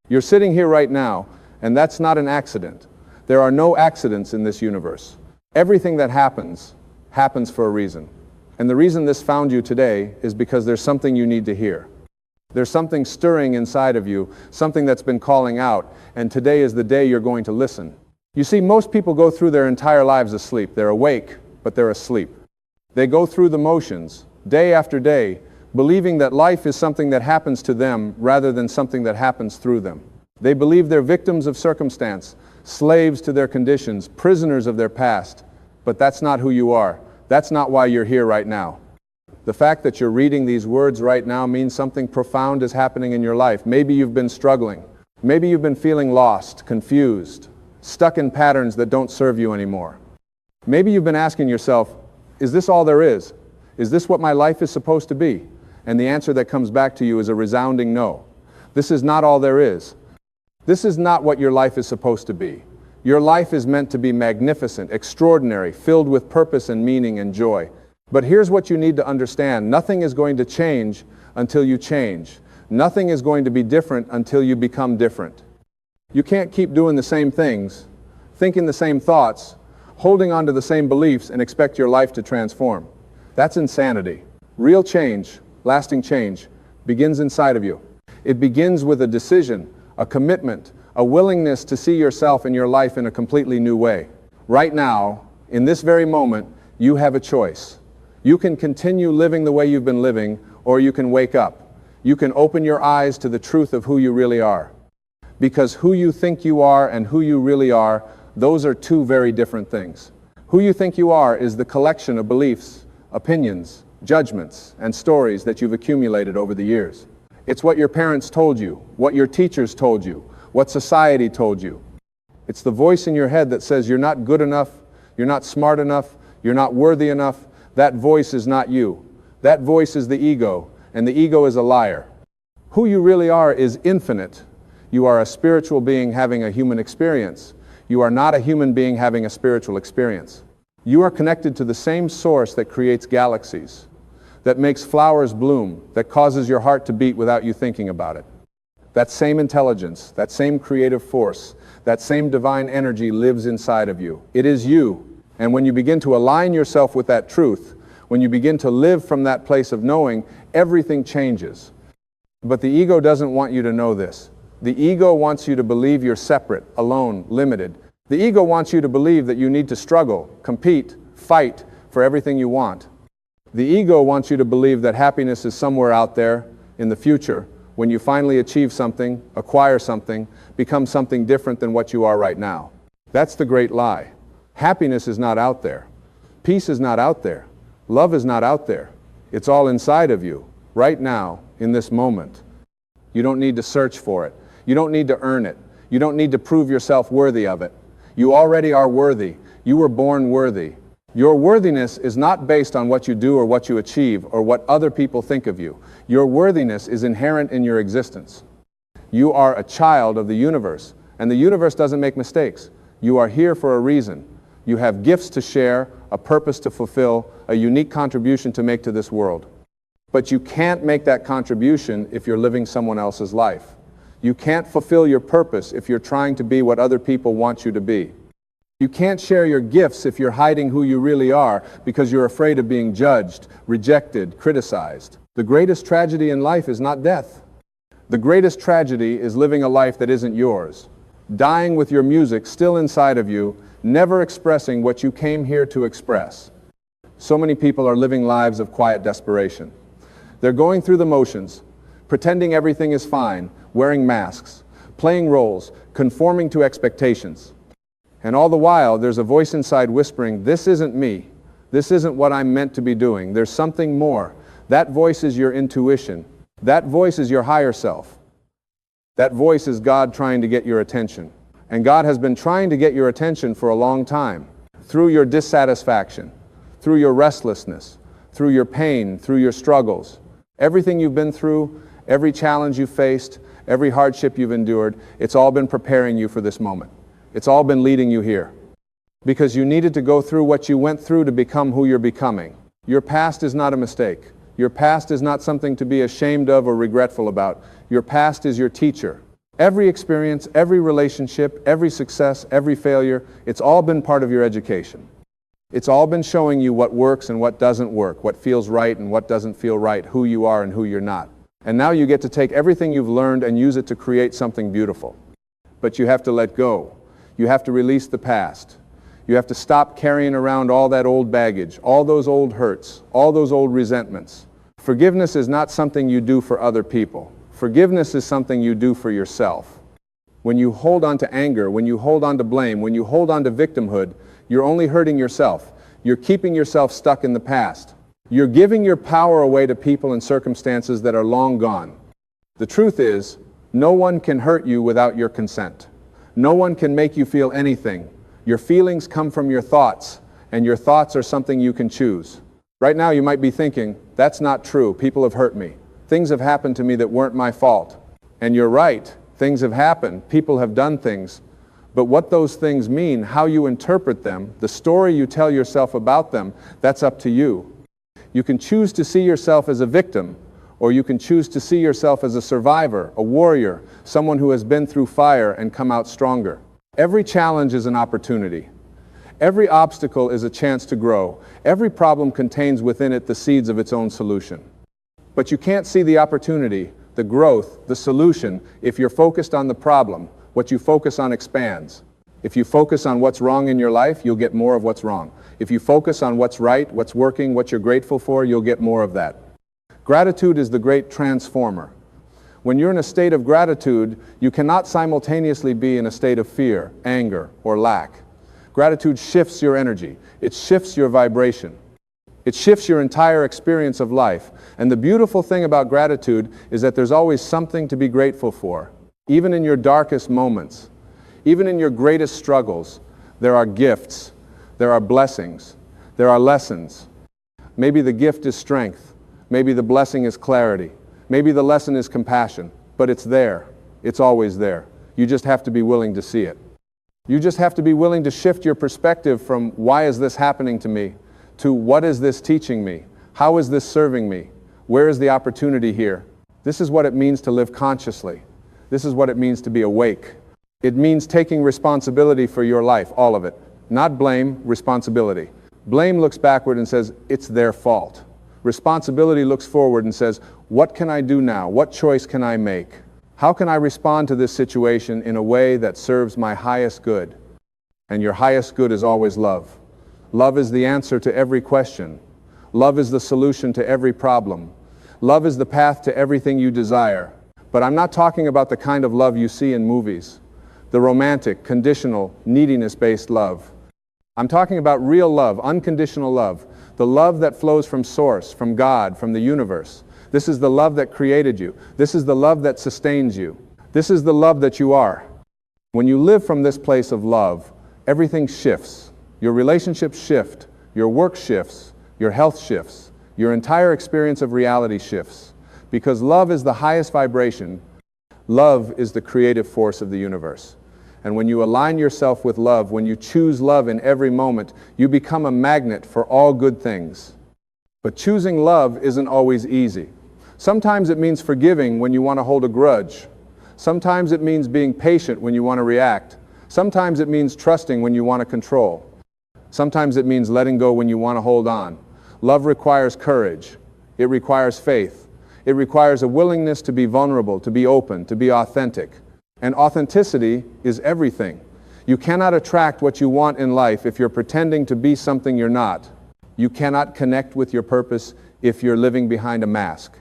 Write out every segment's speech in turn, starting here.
You're sitting here right now, and that's not an accident. There are no accidents in this universe. Everything that happens, happens for a reason. And the reason this found you today is because there's something you need to hear. There's something stirring inside of you, something that's been calling out, and today is the day you're going to listen. You see, most people go through their entire lives asleep. They're awake, but they're asleep. They go through the motions, day after day, believing that life is something that happens to them rather than something that happens through them. They believe they're victims of circumstance, slaves to their conditions, prisoners of their past. But that's not who you are. That's not why you're here right now. The fact that you're reading these words right now means something profound is happening in your life. Maybe you've been struggling. Maybe you've been feeling lost, confused, stuck in patterns that don't serve you anymore. Maybe you've been asking yourself, is this all there is? Is this what my life is supposed to be? And the answer that comes back to you is a resounding no. This is not all there is. This is not what your life is supposed to be. Your life is meant to be magnificent, extraordinary, filled with purpose and meaning and joy. But here's what you need to understand. Nothing is going to change until you change. Nothing is going to be different until you become different. You can't keep doing the same things, thinking the same thoughts, holding on to the same beliefs and expect your life to transform. That's insanity. Real change, lasting change, begins inside of you. It begins with a decision, a commitment, a willingness to see yourself and your life in a completely new way. Right now, in this very moment, you have a choice. You can continue living the way you've been living, or you can wake up. You can open your eyes to the truth of who you really are. Because who you think you are and who you really are, those are two very different things. Who you think you are is the collection of beliefs, opinions, judgments, and stories that you've accumulated over the years. It's what your parents told you, what your teachers told you, what society told you. It's the voice in your head that says you're not good enough, you're not smart enough, you're not worthy enough. That voice is not you. That voice is the ego, and the ego is a liar. Who you really are is infinite. You are a spiritual being having a human experience. You are not a human being having a spiritual experience. You are connected to the same source that creates galaxies, that makes flowers bloom, that causes your heart to beat without you thinking about it. That same intelligence, that same creative force, that same divine energy lives inside of you. It is you. And when you begin to align yourself with that truth, when you begin to live from that place of knowing, everything changes. But the ego doesn't want you to know this. The ego wants you to believe you're separate, alone, limited. The ego wants you to believe that you need to struggle, compete, fight for everything you want. The ego wants you to believe that happiness is somewhere out there in the future when you finally achieve something, acquire something, become something different than what you are right now. That's the great lie. Happiness is not out there. Peace is not out there. Love is not out there. It's all inside of you, right now, in this moment. You don't need to search for it. You don't need to earn it. You don't need to prove yourself worthy of it. You already are worthy. You were born worthy. Your worthiness is not based on what you do or what you achieve or what other people think of you. Your worthiness is inherent in your existence. You are a child of the universe, and the universe doesn't make mistakes. You are here for a reason. You have gifts to share, a purpose to fulfill, a unique contribution to make to this world. But you can't make that contribution if you're living someone else's life. You can't fulfill your purpose if you're trying to be what other people want you to be. You can't share your gifts if you're hiding who you really are because you're afraid of being judged, rejected, criticized. The greatest tragedy in life is not death. The greatest tragedy is living a life that isn't yours. Dying with your music still inside of you, never expressing what you came here to express. So many people are living lives of quiet desperation. They're going through the motions, pretending everything is fine, wearing masks, playing roles, conforming to expectations. And all the while, there's a voice inside whispering, this isn't me. This isn't what I'm meant to be doing. There's something more. That voice is your intuition. That voice is your higher self. That voice is God trying to get your attention. And God has been trying to get your attention for a long time, through your dissatisfaction, through your restlessness, through your pain, through your struggles. Everything you've been through, every challenge you've faced, every hardship you've endured, it's all been preparing you for this moment. It's all been leading you here. Because you needed to go through what you went through to become who you're becoming. Your past is not a mistake. Your past is not something to be ashamed of or regretful about. Your past is your teacher. Every experience, every relationship, every success, every failure, it's all been part of your education. It's all been showing you what works and what doesn't work, what feels right and what doesn't feel right, who you are and who you're not. And now you get to take everything you've learned and use it to create something beautiful. But you have to let go. You have to release the past. You have to stop carrying around all that old baggage, all those old hurts, all those old resentments. Forgiveness is not something you do for other people. Forgiveness is something you do for yourself. When you hold on to anger, when you hold on to blame, when you hold on to victimhood, you're only hurting yourself. You're keeping yourself stuck in the past. You're giving your power away to people and circumstances that are long gone. The truth is, no one can hurt you without your consent. No one can make you feel anything. Your feelings come from your thoughts, and your thoughts are something you can choose. Right now you might be thinking, that's not true, people have hurt me. Things have happened to me that weren't my fault. And you're right, things have happened, people have done things. But what those things mean, how you interpret them, the story you tell yourself about them, that's up to you. You can choose to see yourself as a victim, or you can choose to see yourself as a survivor, a warrior, someone who has been through fire and come out stronger. Every challenge is an opportunity. Every obstacle is a chance to grow. Every problem contains within it the seeds of its own solution. But you can't see the opportunity, the growth, the solution, if you're focused on the problem. What you focus on expands. If you focus on what's wrong in your life, you'll get more of what's wrong. If you focus on what's right, what's working, what you're grateful for, you'll get more of that. Gratitude is the great transformer. When you're in a state of gratitude, you cannot simultaneously be in a state of fear, anger, or lack. Gratitude shifts your energy. It shifts your vibration. It shifts your entire experience of life. And the beautiful thing about gratitude is that there's always something to be grateful for. Even in your darkest moments, even in your greatest struggles, there are gifts, there are blessings, there are lessons. Maybe the gift is strength. Maybe the blessing is clarity. Maybe the lesson is compassion. But it's there. It's always there. You just have to be willing to see it. You just have to be willing to shift your perspective from why is this happening to me to what is this teaching me? How is this serving me? Where is the opportunity here? This is what it means to live consciously. This is what it means to be awake. It means taking responsibility for your life, all of it. Not blame, responsibility. Blame looks backward and says, it's their fault. Responsibility looks forward and says, what can I do now? What choice can I make? How can I respond to this situation in a way that serves my highest good? And your highest good is always love. Love is the answer to every question. Love is the solution to every problem. Love is the path to everything you desire. But I'm not talking about the kind of love you see in movies, the romantic, conditional, neediness-based love. I'm talking about real love, unconditional love, the love that flows from Source, from God, from the universe. This is the love that created you. This is the love that sustains you. This is the love that you are. When you live from this place of love, everything shifts. Your relationships shift, your work shifts, your health shifts, your entire experience of reality shifts. Because love is the highest vibration. Love is the creative force of the universe. And when you align yourself with love, when you choose love in every moment, you become a magnet for all good things. But choosing love isn't always easy. Sometimes it means forgiving when you want to hold a grudge. Sometimes it means being patient when you want to react. Sometimes it means trusting when you want to control. Sometimes it means letting go when you want to hold on. Love requires courage. It requires faith. It requires a willingness to be vulnerable, to be open, to be authentic. And authenticity is everything. You cannot attract what you want in life if you're pretending to be something you're not. You cannot connect with your purpose if you're living behind a mask.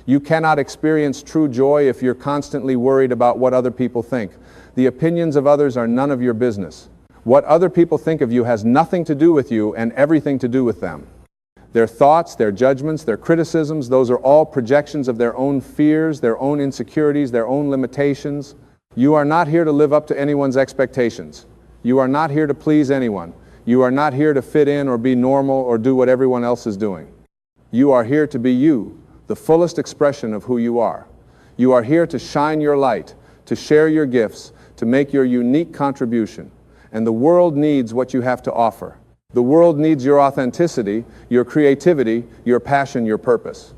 You cannot experience true joy if you're constantly worried about what other people think. The opinions of others are none of your business. What other people think of you has nothing to do with you and everything to do with them. Their thoughts, their judgments, their criticisms, those are all projections of their own fears, their own insecurities, their own limitations. You are not here to live up to anyone's expectations. You are not here to please anyone. You are not here to fit in or be normal or do what everyone else is doing. You are here to be you, the fullest expression of who you are. You are here to shine your light, to share your gifts, to make your unique contribution. And the world needs what you have to offer. The world needs your authenticity, your creativity, your passion, your purpose.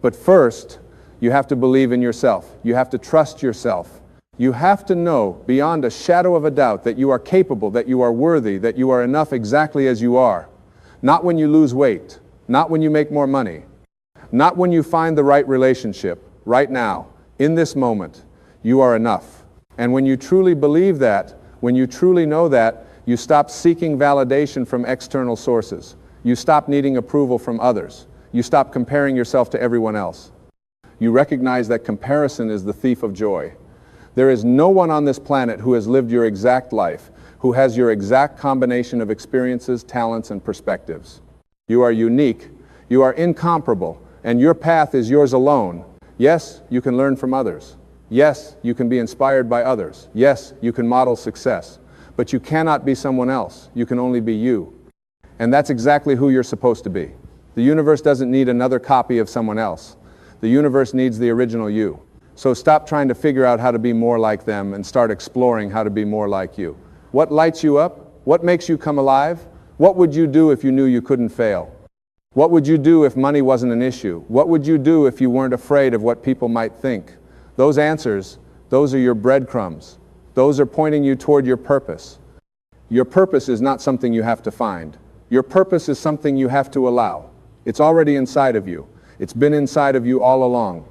But first, you have to believe in yourself. You have to trust yourself. You have to know beyond a shadow of a doubt that you are capable, that you are worthy, that you are enough exactly as you are. Not when you lose weight, not when you make more money, not when you find the right relationship. Right now, in this moment, you are enough. And when you truly believe that, when you truly know that, you stop seeking validation from external sources. You stop needing approval from others. You stop comparing yourself to everyone else. You recognize that comparison is the thief of joy. There is no one on this planet who has lived your exact life, who has your exact combination of experiences, talents, and perspectives. You are unique, you are incomparable, and your path is yours alone. Yes, you can learn from others. Yes, you can be inspired by others. Yes, you can model success. But you cannot be someone else. You can only be you. And that's exactly who you're supposed to be. The universe doesn't need another copy of someone else. The universe needs the original you. So stop trying to figure out how to be more like them and start exploring how to be more like you. What lights you up? What makes you come alive? What would you do if you knew you couldn't fail? What would you do if money wasn't an issue? What would you do if you weren't afraid of what people might think? Those answers, those are your breadcrumbs. Those are pointing you toward your purpose. Your purpose is not something you have to find. Your purpose is something you have to allow. It's already inside of you. It's been inside of you all along.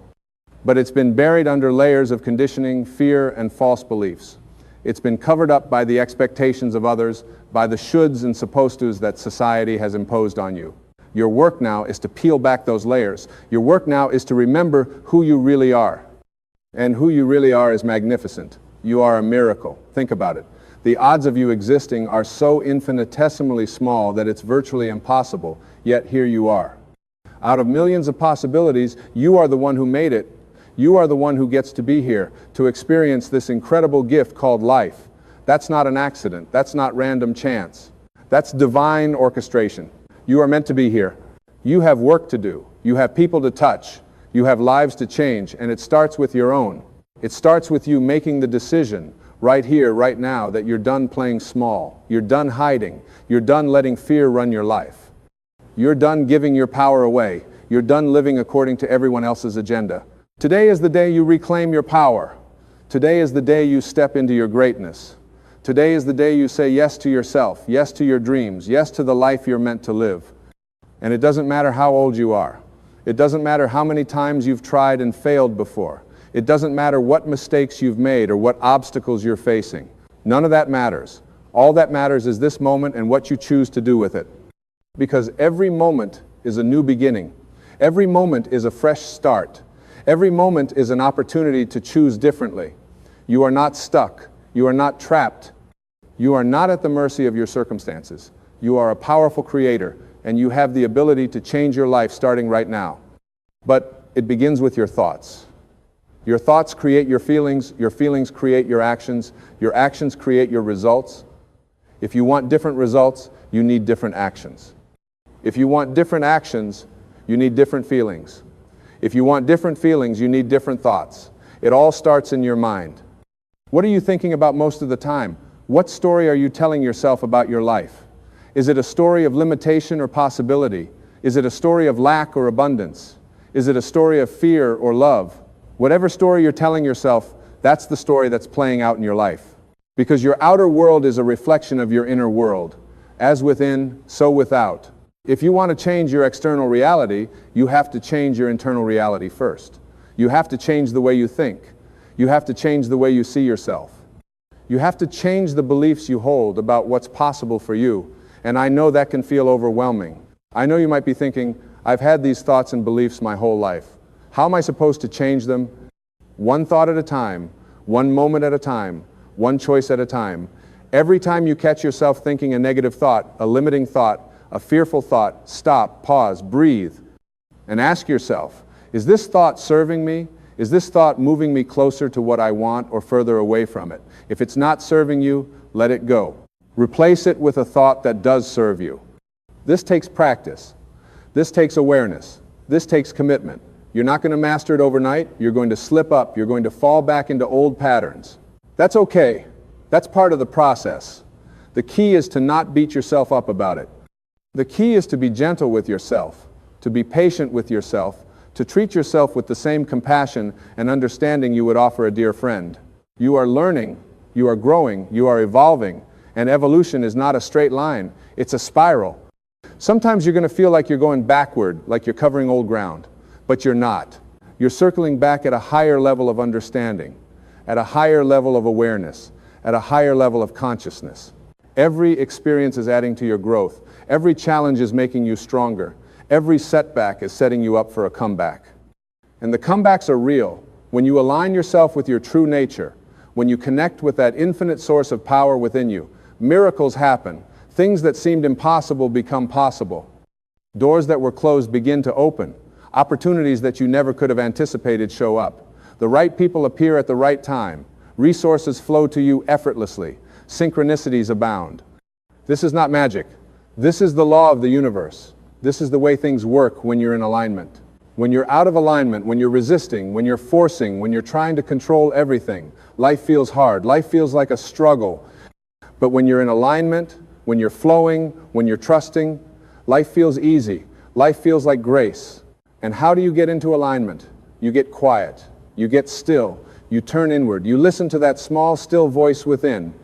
But it's been buried under layers of conditioning, fear, and false beliefs. It's been covered up by the expectations of others, by the shoulds and supposed tos that society has imposed on you. Your work now is to peel back those layers. Your work now is to remember who you really are. And who you really are is magnificent. You are a miracle. Think about it. The odds of you existing are so infinitesimally small that it's virtually impossible, yet here you are. Out of millions of possibilities, you are the one who made it. You are the one who gets to be here, to experience this incredible gift called life. That's not an accident. That's not random chance. That's divine orchestration. You are meant to be here. You have work to do. You have people to touch. You have lives to change, and it starts with your own. It starts with you making the decision right here, right now, that you're done playing small. You're done hiding. You're done letting fear run your life. You're done giving your power away. You're done living according to everyone else's agenda. Today is the day you reclaim your power. Today is the day you step into your greatness. Today is the day you say yes to yourself, yes to your dreams, yes to the life you're meant to live. And it doesn't matter how old you are. It doesn't matter how many times you've tried and failed before. It doesn't matter what mistakes you've made or what obstacles you're facing. None of that matters. All that matters is this moment and what you choose to do with it. Because every moment is a new beginning. Every moment is a fresh start. Every moment is an opportunity to choose differently. You are not stuck. You are not trapped. You are not at the mercy of your circumstances. You are a powerful creator, and you have the ability to change your life starting right now. But it begins with your thoughts. Your thoughts create your feelings create your actions create your results. If you want different results, you need different actions. If you want different actions, you need different feelings. If you want different feelings, you need different thoughts. It all starts in your mind. What are you thinking about most of the time? What story are you telling yourself about your life? Is it a story of limitation or possibility? Is it a story of lack or abundance? Is it a story of fear or love? Whatever story you're telling yourself, that's the story that's playing out in your life. Because your outer world is a reflection of your inner world. As within, so without. If you want to change your external reality, you have to change your internal reality first. You have to change the way you think. You have to change the way you see yourself. You have to change the beliefs you hold about what's possible for you. And I know that can feel overwhelming. I know you might be thinking, I've had these thoughts and beliefs my whole life. How am I supposed to change them? One thought at a time, one moment at a time, one choice at a time. Every time you catch yourself thinking a negative thought, a limiting thought, a fearful thought, stop, pause, breathe, and ask yourself, is this thought serving me? Is this thought moving me closer to what I want or further away from it? If it's not serving you, let it go. Replace it with a thought that does serve you. This takes practice. This takes awareness. This takes commitment. You're not going to master it overnight. You're going to slip up. You're going to fall back into old patterns. That's okay. That's part of the process. The key is to not beat yourself up about it. The key is to be gentle with yourself, to be patient with yourself, to treat yourself with the same compassion and understanding you would offer a dear friend. You are learning, you are growing, you are evolving, and evolution is not a straight line, it's a spiral. Sometimes you're going to feel like you're going backward, like you're covering old ground, but you're not. You're circling back at a higher level of understanding, at a higher level of awareness, at a higher level of consciousness. Every experience is adding to your growth. Every challenge is making you stronger. Every setback is setting you up for a comeback. And the comebacks are real. When you align yourself with your true nature, when you connect with that infinite source of power within you, miracles happen. Things that seemed impossible become possible. Doors that were closed begin to open. Opportunities that you never could have anticipated show up. The right people appear at the right time. Resources flow to you effortlessly. Synchronicities abound. This is not magic. This is the law of the universe. This is the way things work when you're in alignment. When you're out of alignment, when you're resisting, when you're forcing, when you're trying to control everything, life feels hard. Life feels like a struggle. But when you're in alignment, when you're flowing, when you're trusting, life feels easy. Life feels like grace. And how do you get into alignment? You get quiet. You get still. You turn inward. You listen to that small, still voice within.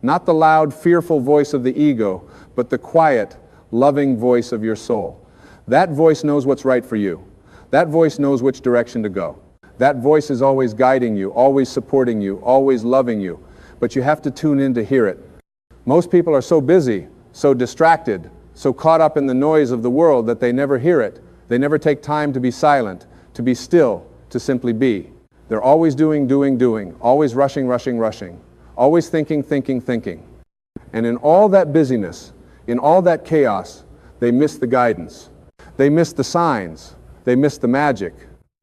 Not the loud, fearful voice of the ego, but the quiet, loving voice of your soul. That voice knows what's right for you. That voice knows which direction to go. That voice is always guiding you, always supporting you, always loving you. But you have to tune in to hear it. Most people are so busy, so distracted, so caught up in the noise of the world that they never hear it. They never take time to be silent, to be still, to simply be. They're always doing, always rushing, always thinking. And in all that busyness, in all that chaos, they miss the guidance. They miss the signs. They miss the magic.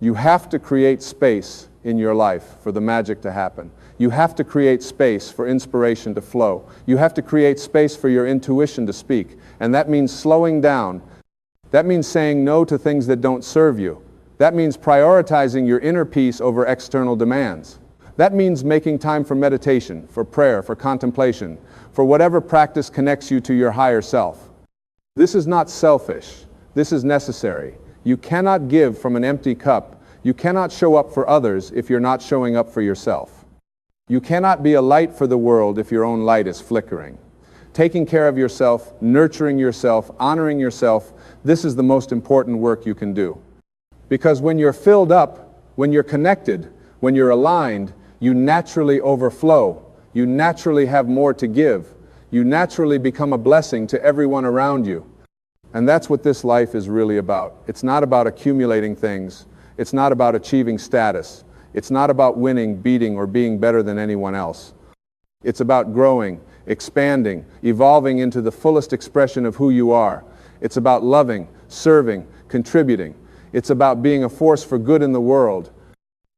You have to create space in your life for the magic to happen. You have to create space for inspiration to flow. You have to create space for your intuition to speak. And that means slowing down. That means saying no to things that don't serve you. That means prioritizing your inner peace over external demands. That means making time for meditation, for prayer, for contemplation, for whatever practice connects you to your higher self. This is not selfish. This is necessary. You cannot give from an empty cup. You cannot show up for others if you're not showing up for yourself. You cannot be a light for the world if your own light is flickering. Taking care of yourself, nurturing yourself, honoring yourself, this is the most important work you can do. Because when you're filled up, when you're connected, when you're aligned, you naturally overflow. You naturally have more to give. You naturally become a blessing to everyone around you. And that's what this life is really about. It's not about accumulating things. It's not about achieving status. It's not about winning, beating, or being better than anyone else. It's about growing, expanding, evolving into the fullest expression of who you are. It's about loving, serving, contributing. It's about being a force for good in the world.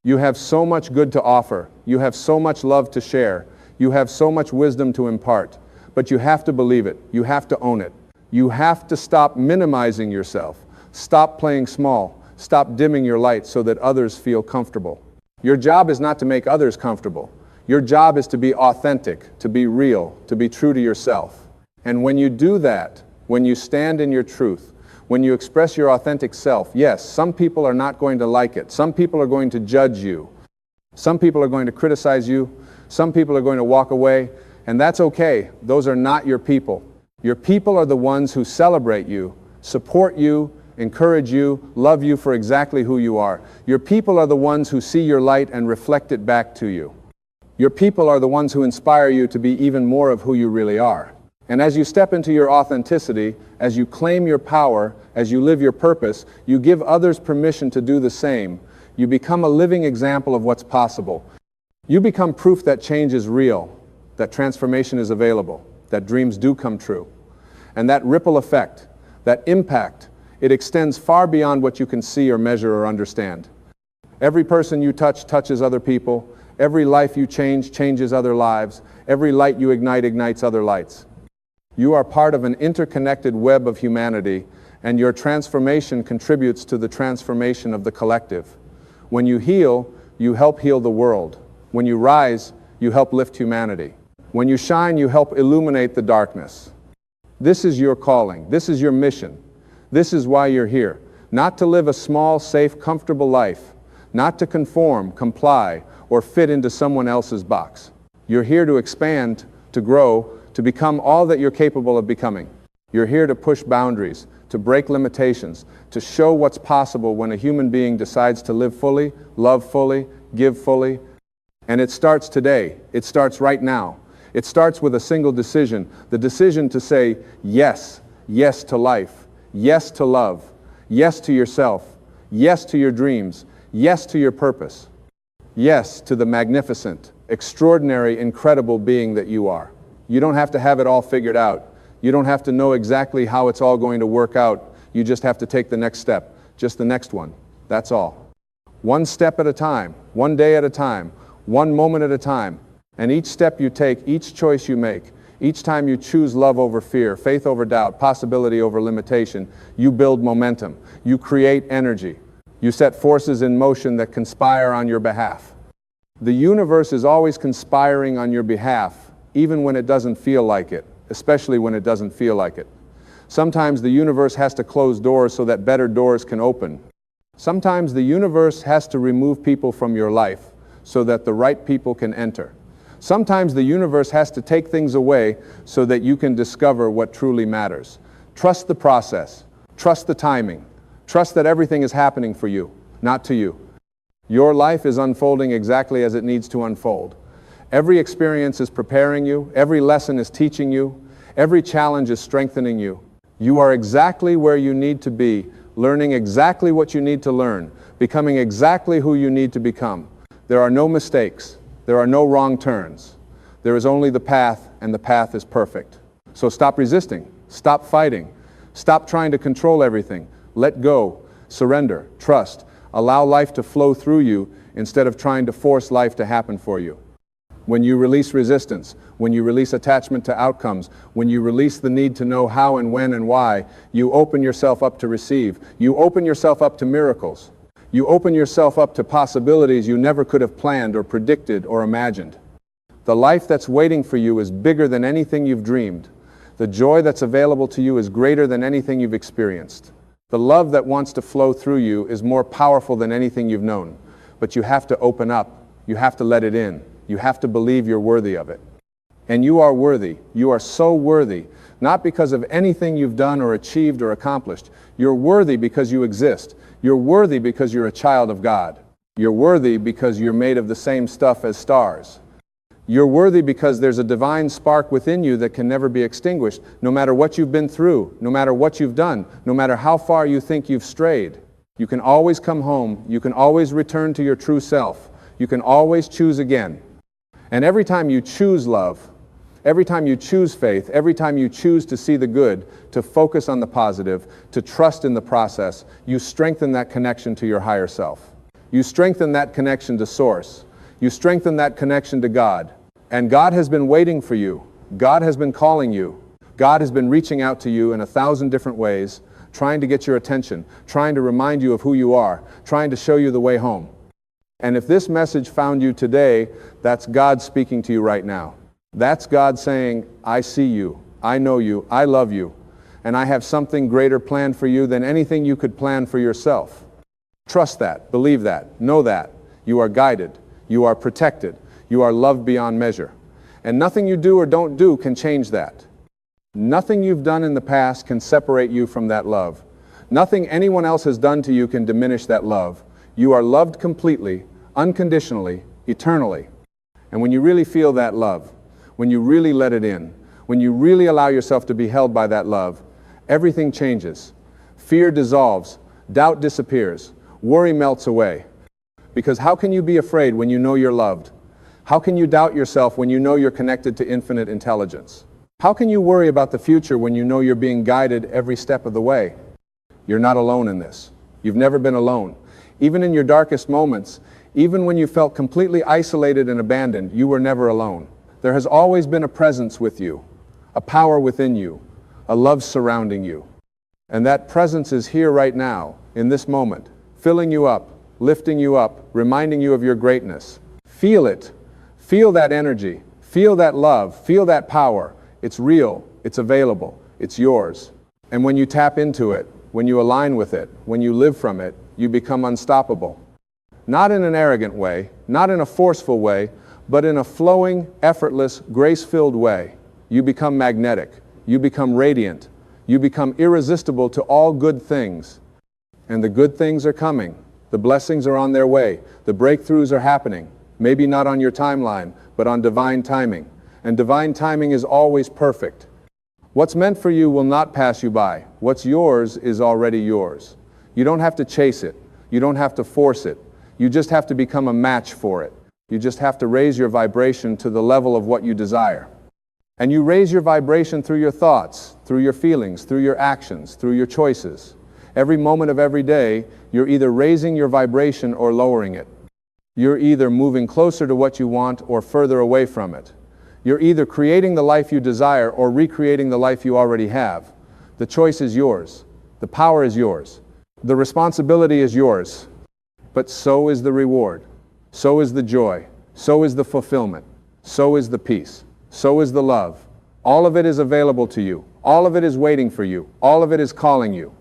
You have so much good to offer. You have so much love to share. You have so much wisdom to impart. But you have to believe it. You have to own it. You have to stop minimizing yourself. Stop playing small. Stop dimming your light so that others feel comfortable. Your job is not to make others comfortable. Your job is to be authentic, to be real, to be true to yourself. And when you do that, when you stand in your truth, when you express your authentic self, yes, some people are not going to like it. Some people are going to judge you. Some people are going to criticize you. Some people are going to walk away. And that's okay. Those are not your people. Your people are the ones who celebrate you, support you, encourage you, love you for exactly who you are. Your people are the ones who see your light and reflect it back to you. Your people are the ones who inspire you to be even more of who you really are. And as you step into your authenticity, as you claim your power, as you live your purpose, you give others permission to do the same. You become a living example of what's possible. You become proof that change is real, that transformation is available, that dreams do come true. And that ripple effect, that impact, it extends far beyond what you can see or measure or understand. Every person you touch touches other people. Every life you change changes other lives. Every light you ignite ignites other lights. You are part of an interconnected web of humanity, and your transformation contributes to the transformation of the collective. When you heal, you help heal the world. When you rise, you help lift humanity. When you shine, you help illuminate the darkness. This is your calling. This is your mission. This is why you're here. Not to live a small, safe, comfortable life. Not to conform, comply, or fit into someone else's box. You're here to expand, to grow, to become all that you're capable of becoming. You're here to push boundaries, to break limitations, to show what's possible when a human being decides to live fully, love fully, give fully. And it starts today. It starts right now. It starts with a single decision, the decision to say yes, yes to life, yes to love, yes to yourself, yes to your dreams, yes to your purpose, yes to the magnificent, extraordinary, incredible being that you are. You don't have to have it all figured out. You don't have to know exactly how it's all going to work out. You just have to take the next step, just the next one. That's all. One step at a time, one day at a time, one moment at a time. And each step you take, each choice you make, each time you choose love over fear, faith over doubt, possibility over limitation, you build momentum. You create energy. You set forces in motion that conspire on your behalf. The universe is always conspiring on your behalf, even when it doesn't feel like it, especially when it doesn't feel like it. Sometimes the universe has to close doors so that better doors can open. Sometimes the universe has to remove people from your life so that the right people can enter. Sometimes the universe has to take things away so that you can discover what truly matters. Trust the process. Trust the timing. Trust that everything is happening for you, not to you. Your life is unfolding exactly as it needs to unfold. Every experience is preparing you. Every lesson is teaching you. Every challenge is strengthening you. You are exactly where you need to be, learning exactly what you need to learn, becoming exactly who you need to become. There are no mistakes. There are no wrong turns. There is only the path, and the path is perfect. So stop resisting. Stop fighting. Stop trying to control everything. Let go. Surrender. Trust. Allow life to flow through you instead of trying to force life to happen for you. When you release resistance, when you release attachment to outcomes, when you release the need to know how and when and why, you open yourself up to receive. You open yourself up to miracles. You open yourself up to possibilities you never could have planned or predicted or imagined. The life that's waiting for you is bigger than anything you've dreamed. The joy that's available to you is greater than anything you've experienced. The love that wants to flow through you is more powerful than anything you've known. But you have to open up. You have to let it in. You have to believe you're worthy of it. And you are worthy. You are so worthy, not because of anything you've done or achieved or accomplished. You're worthy because you exist. You're worthy because you're a child of God. You're worthy because you're made of the same stuff as stars. You're worthy because there's a divine spark within you that can never be extinguished, no matter what you've been through, no matter what you've done, no matter how far you think you've strayed. You can always come home. You can always return to your true self. You can always choose again. And every time you choose love, every time you choose faith, every time you choose to see the good, to focus on the positive, to trust in the process, you strengthen that connection to your higher self. You strengthen that connection to Source. You strengthen that connection to God. And God has been waiting for you. God has been calling you. God has been reaching out to you in 1,000 different ways, trying to get your attention, trying to remind you of who you are, trying to show you the way home. And if this message found you today, that's God speaking to you right now. That's God saying, I see you, I know you, I love you, and I have something greater planned for you than anything you could plan for yourself. Trust that, believe that, know that. You are guided, you are protected, you are loved beyond measure. And nothing you do or don't do can change that. Nothing you've done in the past can separate you from that love. Nothing anyone else has done to you can diminish that love. You are loved completely, unconditionally, eternally. And when you really feel that love, when you really let it in, when you really allow yourself to be held by that love, everything changes. Fear dissolves, doubt disappears, worry melts away. Because how can you be afraid when you know you're loved? How can you doubt yourself when you know you're connected to infinite intelligence? How can you worry about the future when you know you're being guided every step of the way? You're not alone in this. You've never been alone. Even in your darkest moments, even when you felt completely isolated and abandoned, you were never alone. There has always been a presence with you, a power within you, a love surrounding you. And that presence is here right now, in this moment, filling you up, lifting you up, reminding you of your greatness. Feel it. Feel that energy. Feel that love. Feel that power. It's real. It's available. It's yours. And when you tap into it, when you align with it, when you live from it, you become unstoppable. Not in an arrogant way, not in a forceful way, but in a flowing, effortless, grace-filled way. You become magnetic. You become radiant. You become irresistible to all good things. And the good things are coming. The blessings are on their way. The breakthroughs are happening. Maybe not on your timeline, but on divine timing. And divine timing is always perfect. What's meant for you will not pass you by. What's yours is already yours. You don't have to chase it. You don't have to force it. You just have to become a match for it. You just have to raise your vibration to the level of what you desire. And you raise your vibration through your thoughts, through your feelings, through your actions, through your choices. Every moment of every day, you're either raising your vibration or lowering it. You're either moving closer to what you want or further away from it. You're either creating the life you desire or recreating the life you already have. The choice is yours. The power is yours. The responsibility is yours. But so is the reward. So is the joy. So is the fulfillment. So is the peace. So is the love. All of it is available to you. All of it is waiting for you. All of it is calling you.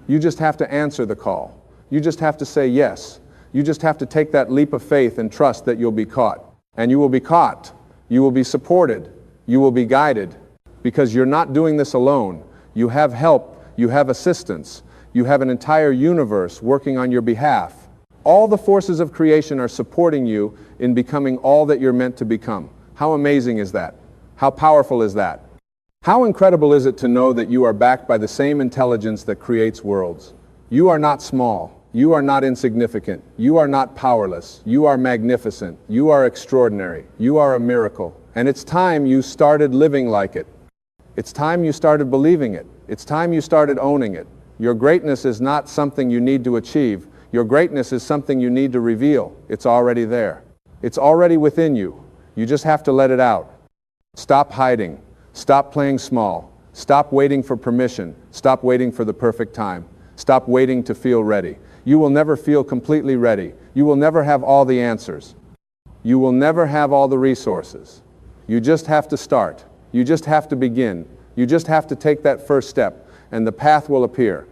You just have to answer the call. You just have to say yes. You just have to take that leap of faith and trust that you'll be caught. And you will be caught. You will be supported. You will be guided. Because you're not doing this alone. You have help. You have assistance. You have an entire universe working on your behalf. All the forces of creation are supporting you in becoming all that you're meant to become. How amazing is that? How powerful is that? How incredible is it to know that you are backed by the same intelligence that creates worlds? You are not small. You are not insignificant. You are not powerless. You are magnificent. You are extraordinary. You are a miracle. And it's time you started living like it. It's time you started believing it. It's time you started owning it. Your greatness is not something you need to achieve. Your greatness is something you need to reveal. It's already there. It's already within you. You just have to let it out. Stop hiding. Stop playing small. Stop waiting for permission. Stop waiting for the perfect time. Stop waiting to feel ready. You will never feel completely ready. You will never have all the answers. You will never have all the resources. You just have to start. You just have to begin. You just have to take that first step, and the path will appear.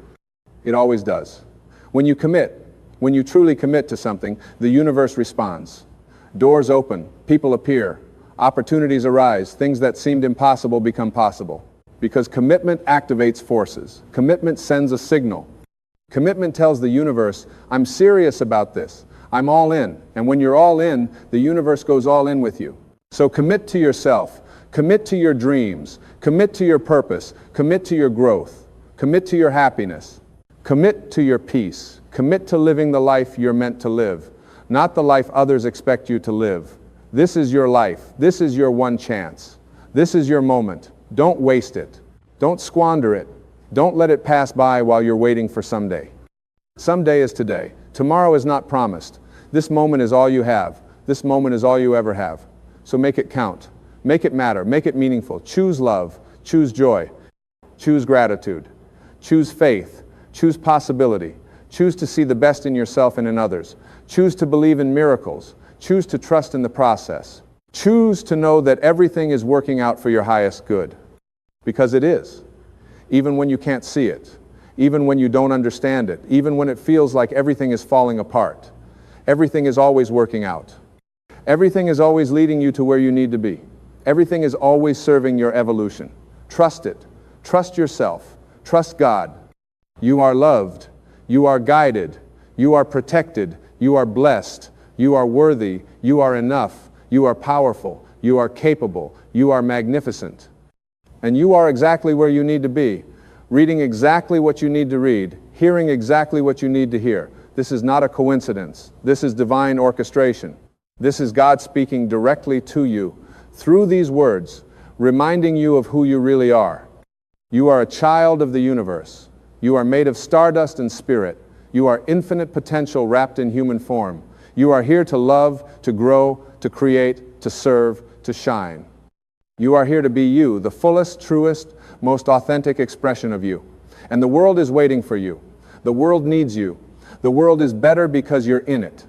It always does. When you commit, when you truly commit to something, the universe responds. Doors open, people appear, opportunities arise, things that seemed impossible become possible. Because commitment activates forces. Commitment sends a signal. Commitment tells the universe, I'm serious about this. I'm all in. And when you're all in, the universe goes all in with you. So commit to yourself. Commit to your dreams. Commit to your purpose. Commit to your growth. Commit to your happiness. Commit to your peace. Commit to living the life you're meant to live, not the life others expect you to live. This is your life. This is your one chance. This is your moment. Don't waste it. Don't squander it. Don't let it pass by while you're waiting for someday. Someday is today. Tomorrow is not promised. This moment is all you have. This moment is all you ever have. So make it count. Make it matter. Make it meaningful. Choose love. Choose joy. Choose gratitude. Choose faith. Choose possibility. Choose to see the best in yourself and in others. Choose to believe in miracles. Choose to trust in the process. Choose to know that everything is working out for your highest good. Because it is. Even when you can't see it. Even when you don't understand it. Even when it feels like everything is falling apart. Everything is always working out. Everything is always leading you to where you need to be. Everything is always serving your evolution. Trust it. Trust yourself. Trust God. You are loved. You are guided. You are protected. You are blessed. You are worthy. You are enough. You are powerful. You are capable. You are magnificent. And you are exactly where you need to be, reading exactly what you need to read, hearing exactly what you need to hear. This is not a coincidence. This is divine orchestration. This is God speaking directly to you through these words, reminding you of who you really are. You are a child of the universe. You are made of stardust and spirit. You are infinite potential wrapped in human form. You are here to love, to grow, to create, to serve, to shine. You are here to be you, the fullest, truest, most authentic expression of you. And the world is waiting for you. The world needs you. The world is better because you're in it.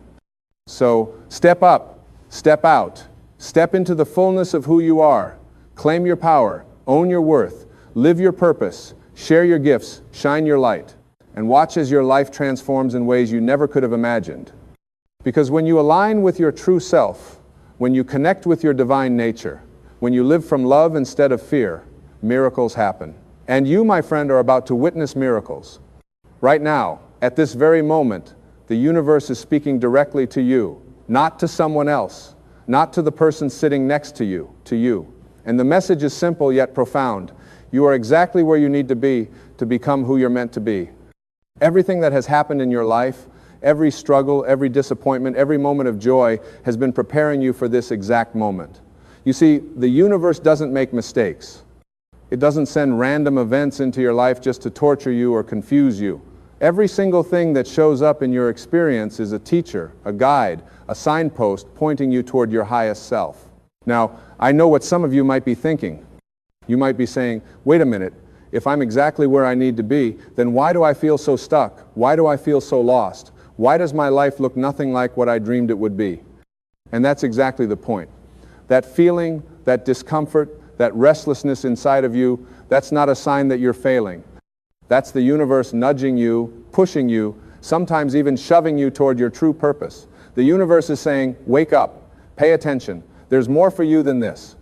So step up, step out, step into the fullness of who you are. Claim your power, own your worth, live your purpose, share your gifts, shine your light, and watch as your life transforms in ways you never could have imagined. Because when you align with your true self, when you connect with your divine nature, when you live from love instead of fear, miracles happen. And you, my friend, are about to witness miracles. Right now, at this very moment, the universe is speaking directly to you, not to someone else, not to the person sitting next to you, to you. And the message is simple yet profound. You are exactly where you need to be to become who you're meant to be. Everything that has happened in your life, every struggle, every disappointment, every moment of joy has been preparing you for this exact moment. You see, the universe doesn't make mistakes. It doesn't send random events into your life just to torture you or confuse you. Every single thing that shows up in your experience is a teacher, a guide, a signpost pointing you toward your highest self. Now, I know what some of you might be thinking. You might be saying, wait a minute, if I'm exactly where I need to be, then why do I feel so stuck? Why do I feel so lost? Why does my life look nothing like what I dreamed it would be? And that's exactly the point. That feeling, that discomfort, that restlessness inside of you, that's not a sign that you're failing. That's the universe nudging you, pushing you, sometimes even shoving you toward your true purpose. The universe is saying, wake up, pay attention. There's more for you than this.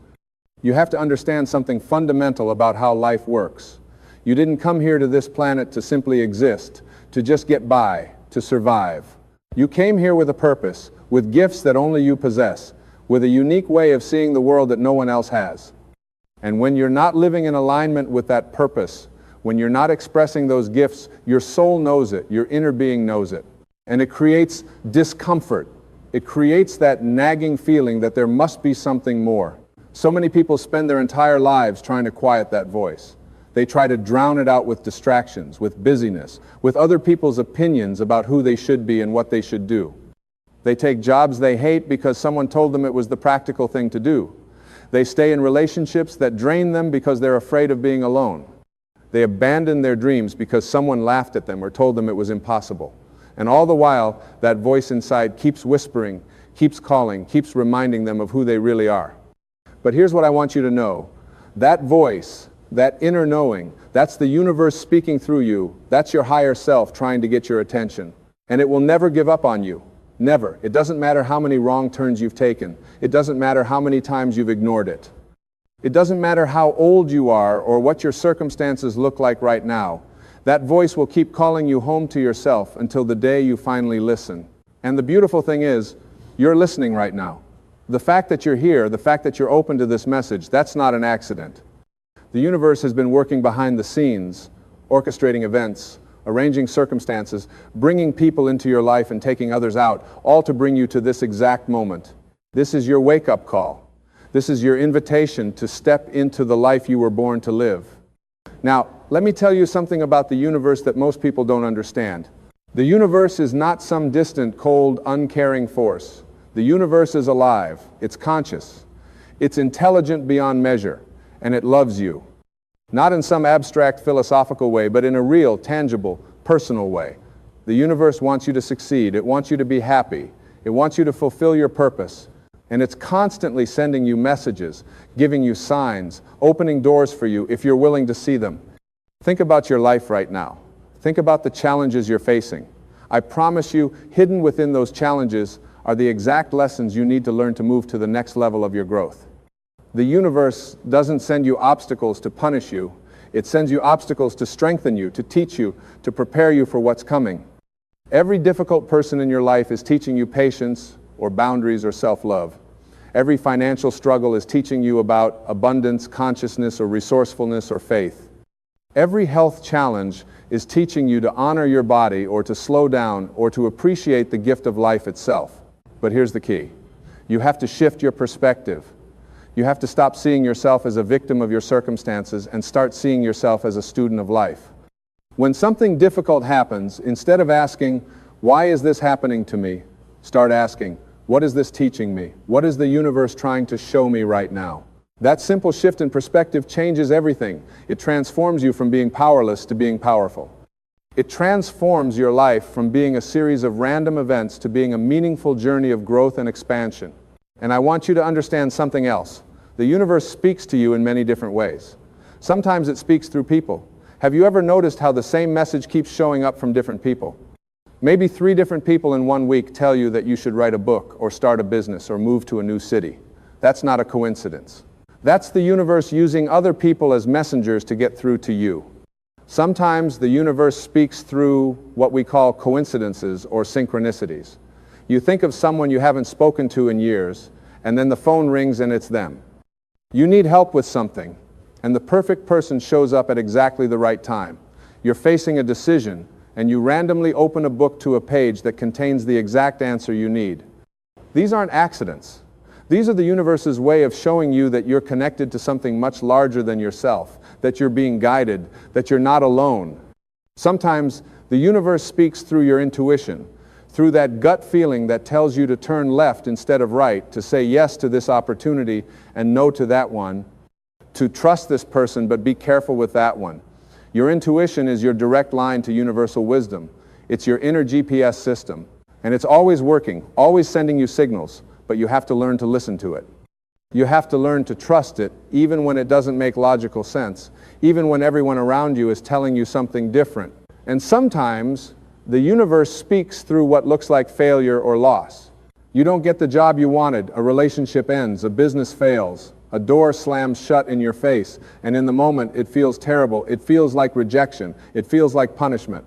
You have to understand something fundamental about how life works. You didn't come here to this planet to simply exist, to just get by, to survive. You came here with a purpose, with gifts that only you possess, with a unique way of seeing the world that no one else has. And when you're not living in alignment with that purpose, when you're not expressing those gifts, your soul knows it, your inner being knows it. And it creates discomfort. It creates that nagging feeling that there must be something more. So many people spend their entire lives trying to quiet that voice. They try to drown it out with distractions, with busyness, with other people's opinions about who they should be and what they should do. They take jobs they hate because someone told them it was the practical thing to do. They stay in relationships that drain them because they're afraid of being alone. They abandon their dreams because someone laughed at them or told them it was impossible. And all the while, that voice inside keeps whispering, keeps calling, keeps reminding them of who they really are. But here's what I want you to know. That voice, that inner knowing, that's the universe speaking through you. That's your higher self trying to get your attention. And it will never give up on you. Never. It doesn't matter how many wrong turns you've taken. It doesn't matter how many times you've ignored it. It doesn't matter how old you are or what your circumstances look like right now. That voice will keep calling you home to yourself until the day you finally listen. And the beautiful thing is, you're listening right now. The fact that you're here, the fact that you're open to this message, that's not an accident. The universe has been working behind the scenes, orchestrating events, arranging circumstances, bringing people into your life and taking others out, all to bring you to this exact moment. This is your wake-up call. This is your invitation to step into the life you were born to live. Now, let me tell you something about the universe that most people don't understand. The universe is not some distant, cold, uncaring force. The universe is alive. It's conscious. It's intelligent beyond measure, and it loves you. Not in some abstract philosophical way, but in a real, tangible, personal way. The universe wants you to succeed. It wants you to be happy. It wants you to fulfill your purpose. And it's constantly sending you messages, giving you signs, opening doors for you if you're willing to see them. Think about your life right now. Think about the challenges you're facing. I promise you, hidden within those challenges are the exact lessons you need to learn to move to the next level of your growth. The universe doesn't send you obstacles to punish you. It sends you obstacles to strengthen you, to teach you, to prepare you for what's coming. Every difficult person in your life is teaching you patience or boundaries or self-love. Every financial struggle is teaching you about abundance, consciousness, or resourcefulness or faith. Every health challenge is teaching you to honor your body or to slow down or to appreciate the gift of life itself. But here's the key. You have to shift your perspective. You have to stop seeing yourself as a victim of your circumstances and start seeing yourself as a student of life. When something difficult happens, instead of asking, why is this happening to me? Start asking, what is this teaching me? What is the universe trying to show me right now? That simple shift in perspective changes everything. It transforms you from being powerless to being powerful. It transforms your life from being a series of random events to being a meaningful journey of growth and expansion. And I want you to understand something else. The universe speaks to you in many different ways. Sometimes it speaks through people. Have you ever noticed how the same message keeps showing up from different people? Maybe 3 different people in 1 week tell you that you should write a book or start a business or move to a new city. That's not a coincidence. That's the universe using other people as messengers to get through to you. Sometimes the universe speaks through what we call coincidences or synchronicities. You think of someone you haven't spoken to in years, and then the phone rings and it's them. You need help with something, and the perfect person shows up at exactly the right time. You're facing a decision, and you randomly open a book to a page that contains the exact answer you need. These aren't accidents. These are the universe's way of showing you that you're connected to something much larger than yourself, that you're being guided, that you're not alone. Sometimes the universe speaks through your intuition, through that gut feeling that tells you to turn left instead of right, to say yes to this opportunity and no to that one, to trust this person but be careful with that one. Your intuition is your direct line to universal wisdom. It's your inner GPS system, and it's always working, always sending you signals, but you have to learn to listen to it. You have to learn to trust it, even when it doesn't make logical sense, even when everyone around you is telling you something different. And sometimes the universe speaks through what looks like failure or loss. You don't get the job you wanted, a relationship ends, a business fails, a door slams shut in your face, and in the moment it feels terrible, it feels like rejection, it feels like punishment.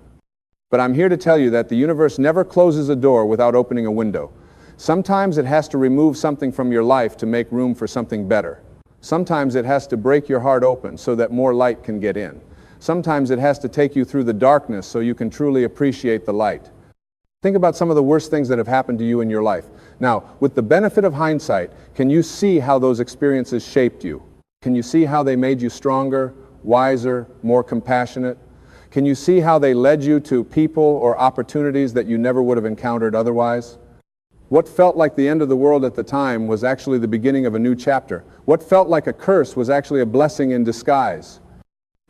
But I'm here to tell you that the universe never closes a door without opening a window. Sometimes it has to remove something from your life to make room for something better. Sometimes it has to break your heart open so that more light can get in. Sometimes it has to take you through the darkness so you can truly appreciate the light. Think about some of the worst things that have happened to you in your life. Now, with the benefit of hindsight, can you see how those experiences shaped you? Can you see how they made you stronger, wiser, more compassionate? Can you see how they led you to people or opportunities that you never would have encountered otherwise? What felt like the end of the world at the time was actually the beginning of a new chapter. What felt like a curse was actually a blessing in disguise.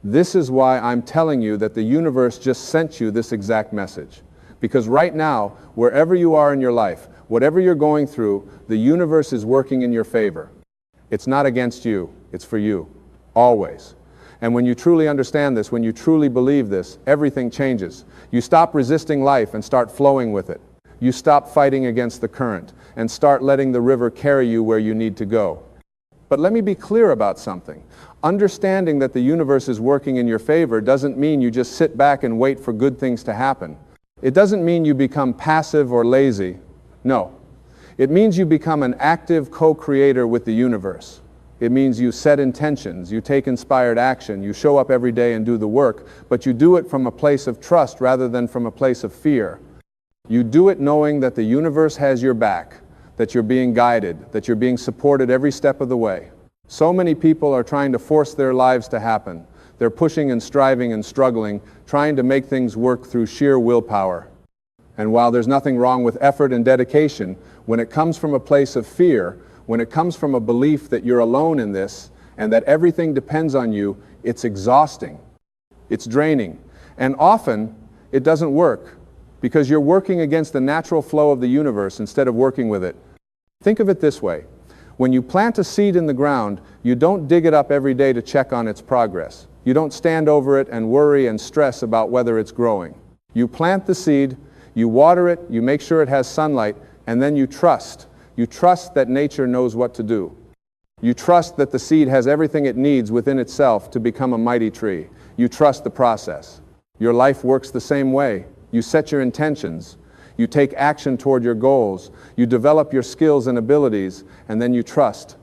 This is why I'm telling you that the universe just sent you this exact message. Because right now, wherever you are in your life, whatever you're going through, the universe is working in your favor. It's not against you, it's for you, always. And when you truly understand this, when you truly believe this, everything changes. You stop resisting life and start flowing with it. You stop fighting against the current and start letting the river carry you where you need to go. But let me be clear about something. Understanding that the universe is working in your favor doesn't mean you just sit back and wait for good things to happen. It doesn't mean you become passive or lazy. No. It means you become an active co-creator with the universe. It means you set intentions, you take inspired action, you show up every day and do the work, but you do it from a place of trust rather than from a place of fear. You do it knowing that the universe has your back, that you're being guided, that you're being supported every step of the way. So many people are trying to force their lives to happen. They're pushing and striving and struggling, trying to make things work through sheer willpower. And while there's nothing wrong with effort and dedication, when it comes from a place of fear, when it comes from a belief that you're alone in this and that everything depends on you, it's exhausting. It's draining. And often, it doesn't work because you're working against the natural flow of the universe instead of working with it. Think of it this way. When you plant a seed in the ground, you don't dig it up every day to check on its progress. You don't stand over it and worry and stress about whether it's growing. You plant the seed, you water it, you make sure it has sunlight, and then you trust. You trust that nature knows what to do. You trust that the seed has everything it needs within itself to become a mighty tree. You trust the process. Your life works the same way. You set your intentions. You take action toward your goals. You develop your skills and abilities, and then you trust.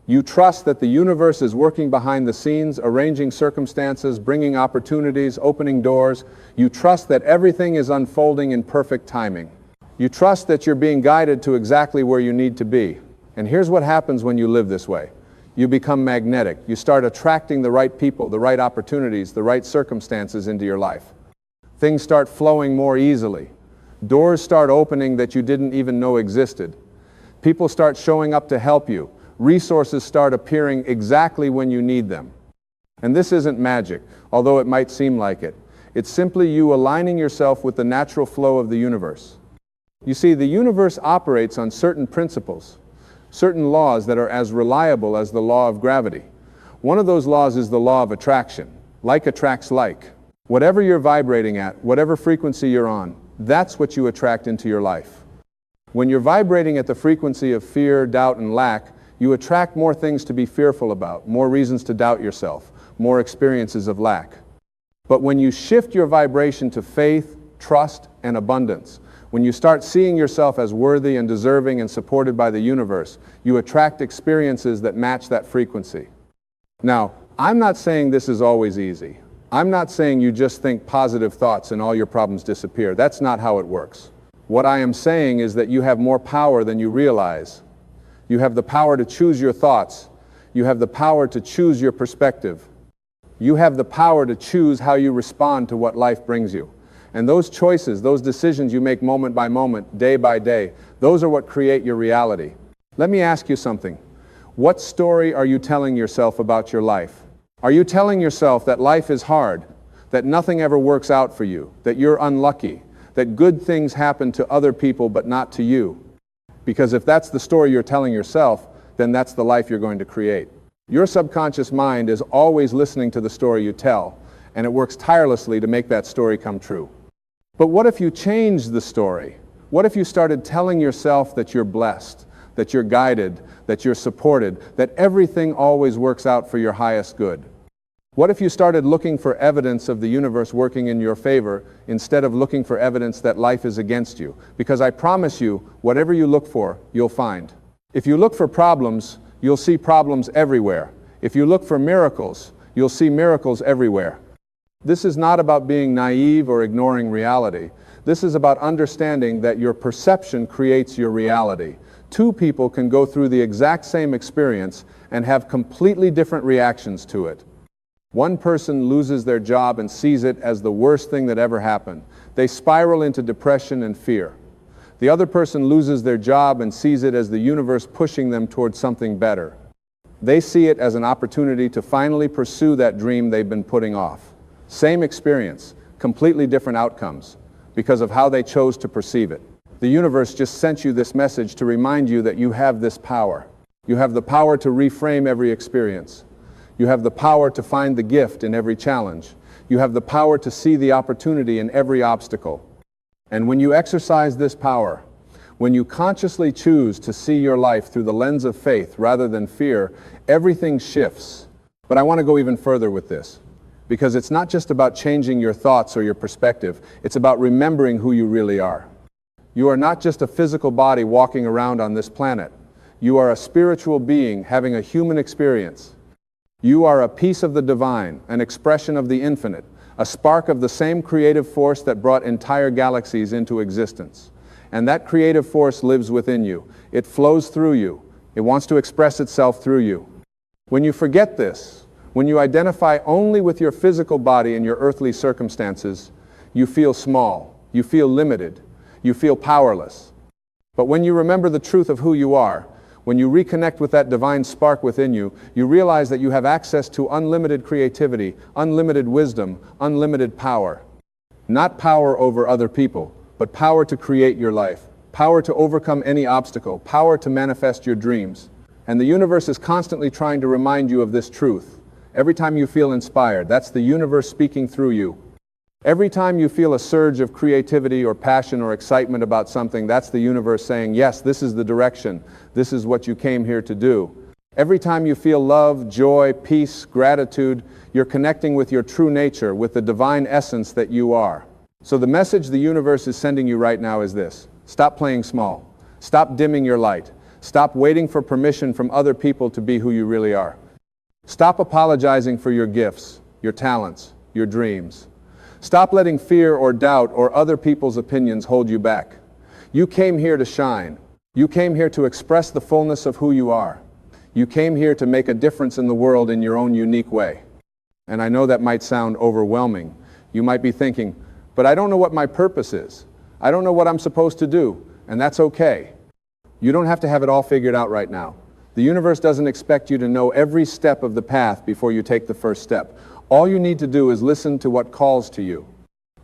You trust that the universe is working behind the scenes, arranging circumstances, bringing opportunities, opening doors. You trust that everything is unfolding in perfect timing. You trust that you're being guided to exactly where you need to be. And here's what happens when you live this way. You become magnetic. You start attracting the right people, the right opportunities, the right circumstances into your life. Things start flowing more easily. Doors start opening that you didn't even know existed. People start showing up to help you. Resources start appearing exactly when you need them. And this isn't magic, although it might seem like it. It's simply you aligning yourself with the natural flow of the universe. You see, the universe operates on certain principles, certain laws that are as reliable as the law of gravity. One of those laws is the law of attraction. Like attracts like. Whatever you're vibrating at, whatever frequency you're on, that's what you attract into your life. When you're vibrating at the frequency of fear, doubt, and lack, you attract more things to be fearful about, more reasons to doubt yourself, more experiences of lack. But when you shift your vibration to faith, trust, and abundance, when you start seeing yourself as worthy and deserving and supported by the universe, you attract experiences that match that frequency. Now, I'm not saying this is always easy. I'm not saying you just think positive thoughts and all your problems disappear. That's not how it works. What I am saying is that you have more power than you realize. You have the power to choose your thoughts. You have the power to choose your perspective. You have the power to choose how you respond to what life brings you. And those choices, those decisions you make moment by moment, day by day, those are what create your reality. Let me ask you something. What story are you telling yourself about your life? Are you telling yourself that life is hard, that nothing ever works out for you, that you're unlucky, that good things happen to other people but not to you? Because if that's the story you're telling yourself, then that's the life you're going to create. Your subconscious mind is always listening to the story you tell, and it works tirelessly to make that story come true. But what if you changed the story? What if you started telling yourself that you're blessed, that you're guided, that you're supported, that everything always works out for your highest good? What if you started looking for evidence of the universe working in your favor instead of looking for evidence that life is against you? Because I promise you, whatever you look for, you'll find. If you look for problems, you'll see problems everywhere. If you look for miracles, you'll see miracles everywhere. This is not about being naive or ignoring reality. This is about understanding that your perception creates your reality. Two people can go through the exact same experience and have completely different reactions to it. One person loses their job and sees it as the worst thing that ever happened. They spiral into depression and fear. The other person loses their job and sees it as the universe pushing them towards something better. They see it as an opportunity to finally pursue that dream they've been putting off. Same experience, completely different outcomes, because of how they chose to perceive it. The universe just sent you this message to remind you that you have this power. You have the power to reframe every experience. You have the power to find the gift in every challenge. You have the power to see the opportunity in every obstacle. And when you exercise this power, when you consciously choose to see your life through the lens of faith rather than fear, everything shifts. But I want to go even further with this, because it's not just about changing your thoughts or your perspective. It's about remembering who you really are. You are not just a physical body walking around on this planet. You are a spiritual being having a human experience. You are a piece of the divine, an expression of the infinite, a spark of the same creative force that brought entire galaxies into existence. And that creative force lives within you. It flows through you. It wants to express itself through you. When you forget this, when you identify only with your physical body and your earthly circumstances, you feel small, you feel limited, you feel powerless. But when you remember the truth of who you are, when you reconnect with that divine spark within you, you realize that you have access to unlimited creativity, unlimited wisdom, unlimited power. Not power over other people, but power to create your life, power to overcome any obstacle, power to manifest your dreams. And the universe is constantly trying to remind you of this truth. Every time you feel inspired, that's the universe speaking through you. Every time you feel a surge of creativity or passion or excitement about something, that's the universe saying, yes, this is the direction. This is what you came here to do. Every time you feel love, joy, peace, gratitude, you're connecting with your true nature, with the divine essence that you are. So the message the universe is sending you right now is this. Stop playing small. Stop dimming your light. Stop waiting for permission from other people to be who you really are. Stop apologizing for your gifts, your talents, your dreams. Stop letting fear or doubt or other people's opinions hold you back. You came here to shine. You came here to express the fullness of who you are. You came here to make a difference in the world in your own unique way. And I know that might sound overwhelming. You might be thinking, but I don't know what my purpose is. I don't know what I'm supposed to do, and that's okay. You don't have to have it all figured out right now. The universe doesn't expect you to know every step of the path before you take the first step. All you need to do is listen to what calls to you.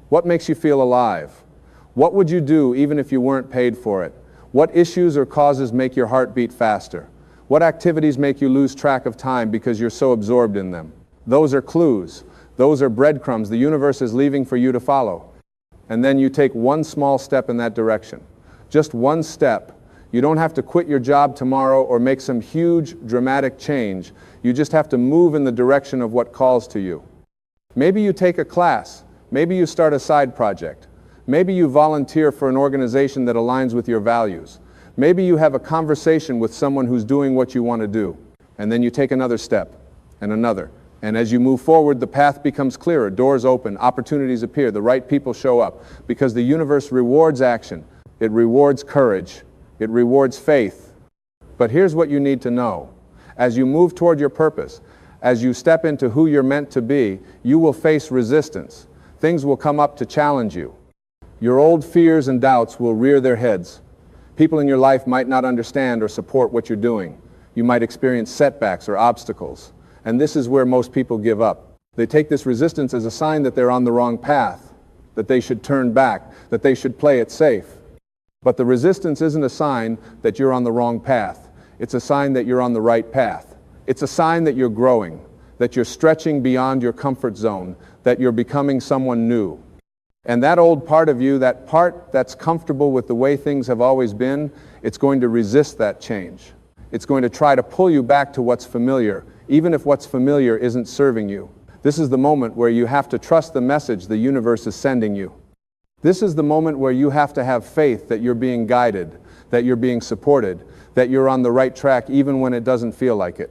What makes you feel alive? What would you do even if you weren't paid for it? What issues or causes make your heart beat faster? What activities make you lose track of time because you're so absorbed in them? Those are clues. Those are breadcrumbs the universe is leaving for you to follow. and then you take one small step in that direction. Just one step. You don't have to quit your job tomorrow or make some huge, dramatic change. You just have to move in the direction of what calls to you. Maybe you take a class. Maybe you start a side project. Maybe you volunteer for an organization that aligns with your values. Maybe you have a conversation with someone who's doing what you want to do. And then you take another step, and another. And as you move forward, the path becomes clearer, doors open, opportunities appear, the right people show up, because the universe rewards action. It rewards courage. It rewards faith. But here's what you need to know. As you move toward your purpose, as you step into who you're meant to be, you will face resistance. Things will come up to challenge you. Your old fears and doubts will rear their heads. People in your life might not understand or support what you're doing. You might experience setbacks or obstacles. And this is where most people give up. They take this resistance as a sign that they're on the wrong path, that they should turn back, that they should play it safe. But the resistance isn't a sign that you're on the wrong path. It's a sign that you're on the right path. It's a sign that you're growing, that you're stretching beyond your comfort zone, that you're becoming someone new. And that old part of you, that part that's comfortable with the way things have always been, it's going to resist that change. It's going to try to pull you back to what's familiar, even if what's familiar isn't serving you. This is the moment where you have to trust the message the universe is sending you. This is the moment where you have to have faith that you're being guided, that you're being supported, that you're on the right track even when it doesn't feel like it.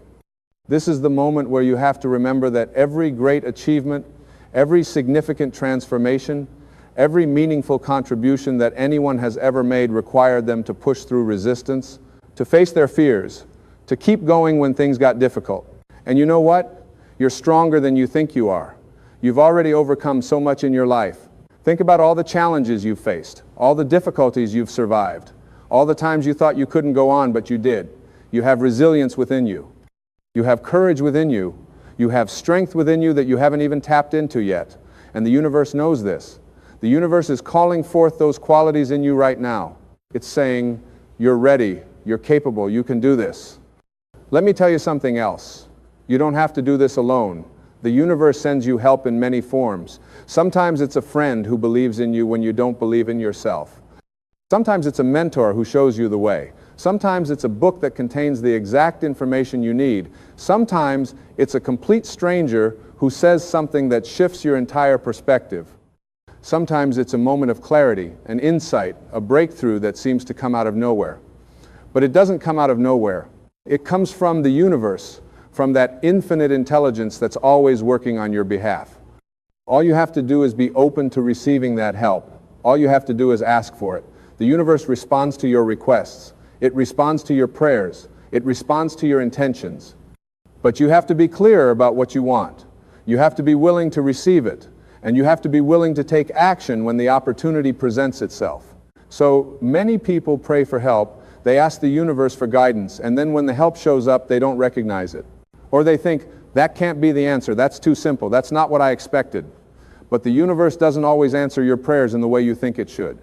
This is the moment where you have to remember that every great achievement, every significant transformation, every meaningful contribution that anyone has ever made required them to push through resistance, to face their fears, to keep going when things got difficult. And you know what? You're stronger than you think you are. You've already overcome so much in your life. Think about all the challenges you've faced, all the difficulties you've survived, all the times you thought you couldn't go on, but you did. You have resilience within you. You have courage within you. You have strength within you that you haven't even tapped into yet. And the universe knows this. The universe is calling forth those qualities in you right now. It's saying, you're ready, you're capable, you can do this. Let me tell you something else. You don't have to do this alone. The universe sends you help in many forms. Sometimes it's a friend who believes in you when you don't believe in yourself. Sometimes it's a mentor who shows you the way. Sometimes it's a book that contains the exact information you need. Sometimes it's a complete stranger who says something that shifts your entire perspective. Sometimes it's a moment of clarity, an insight, a breakthrough that seems to come out of nowhere. But it doesn't come out of nowhere. It comes from the universe, from that infinite intelligence that's always working on your behalf. All you have to do is be open to receiving that help. All you have to do is ask for it. The universe responds to your requests. It responds to your prayers. It responds to your intentions. But you have to be clear about what you want. You have to be willing to receive it. And you have to be willing to take action when the opportunity presents itself. So many people pray for help. They ask the universe for guidance. And then when the help shows up, they don't recognize it. Or they think, that can't be the answer. That's too simple. That's not what I expected. But the universe doesn't always answer your prayers in the way you think it should.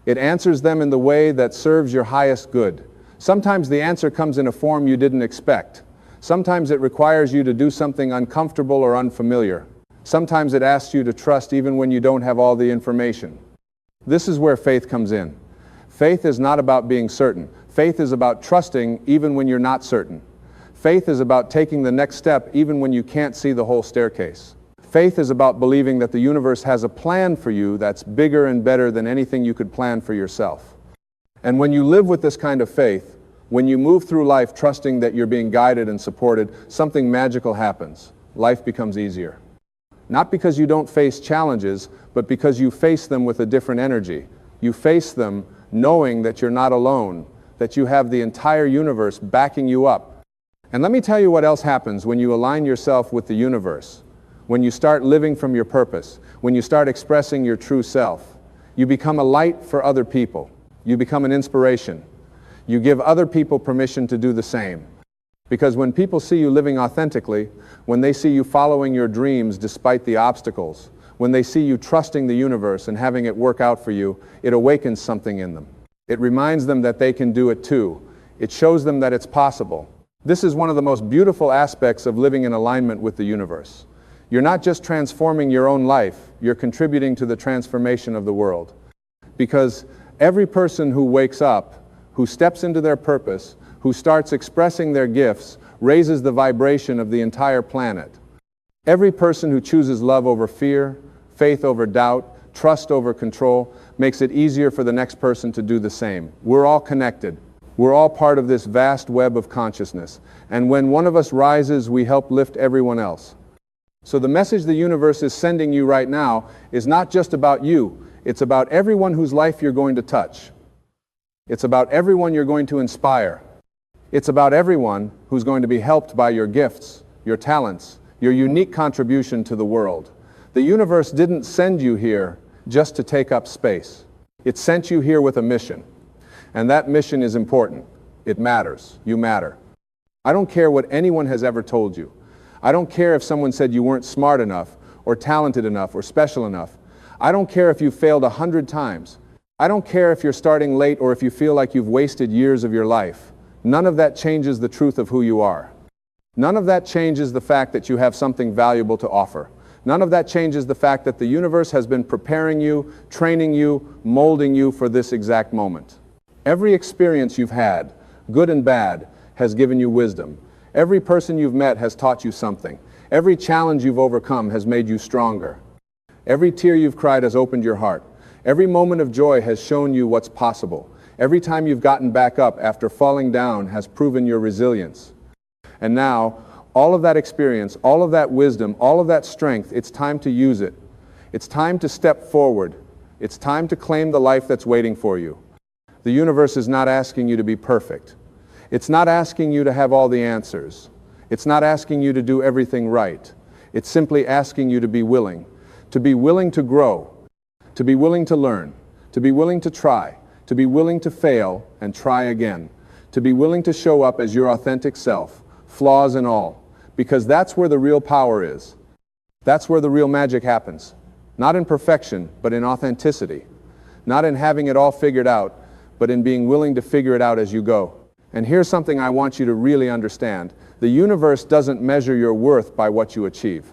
It answers them in the way that serves your highest good. Sometimes the answer comes in a form you didn't expect. Sometimes it requires you to do something uncomfortable or unfamiliar. Sometimes it asks you to trust even when you don't have all the information. This is where faith comes in. Faith is not about being certain. Faith is about trusting even when you're not certain. Faith is about taking the next step even when you can't see the whole staircase. Faith is about believing that the universe has a plan for you that's bigger and better than anything you could plan for yourself. And when you live with this kind of faith, when you move through life trusting that you're being guided and supported, something magical happens. Life becomes easier. Not because you don't face challenges, but because you face them with a different energy. You face them knowing that you're not alone, that you have the entire universe backing you up. And let me tell you what else happens when you align yourself with the universe. When you start living from your purpose, when you start expressing your true self, you become a light for other people. You become an inspiration. You give other people permission to do the same. Because when people see you living authentically, when they see you following your dreams despite the obstacles, when they see you trusting the universe and having it work out for you, it awakens something in them. It reminds them that they can do it too. It shows them that it's possible. This is one of the most beautiful aspects of living in alignment with the universe. You're not just transforming your own life, you're contributing to the transformation of the world. Because every person who wakes up, who steps into their purpose, who starts expressing their gifts, raises the vibration of the entire planet. Every person who chooses love over fear, faith over doubt, trust over control, makes it easier for the next person to do the same. We're all connected. We're all part of this vast web of consciousness. And when one of us rises, we help lift everyone else. So the message the universe is sending you right now is not just about you. It's about everyone whose life you're going to touch. It's about everyone you're going to inspire. It's about everyone who's going to be helped by your gifts, your talents, your unique contribution to the world. The universe didn't send you here just to take up space. It sent you here with a mission. And that mission is important. It matters. You matter. I don't care what anyone has ever told you. I don't care if someone said you weren't smart enough, or talented enough, or special enough. I don't care if you failed 100 times. I don't care if you're starting late or if you feel like you've wasted years of your life. None of that changes the truth of who you are. None of that changes the fact that you have something valuable to offer. None of that changes the fact that the universe has been preparing you, training you, molding you for this exact moment. Every experience you've had, good and bad, has given you wisdom. Every person you've met has taught you something. Every challenge you've overcome has made you stronger. Every tear you've cried has opened your heart. Every moment of joy has shown you what's possible. Every time you've gotten back up after falling down has proven your resilience. And now, all of that experience, all of that wisdom, all of that strength, it's time to use it. It's time to step forward. It's time to claim the life that's waiting for you. The universe is not asking you to be perfect. It's not asking you to have all the answers. It's not asking you to do everything right. It's simply asking you to be willing to grow, to be willing to learn, to be willing to try, to be willing to fail and try again, to be willing to show up as your authentic self, flaws and all, because that's where the real power is. That's where the real magic happens. Not in perfection, but in authenticity. Not in having it all figured out, but in being willing to figure it out as you go. And here's something I want you to really understand. The universe doesn't measure your worth by what you achieve.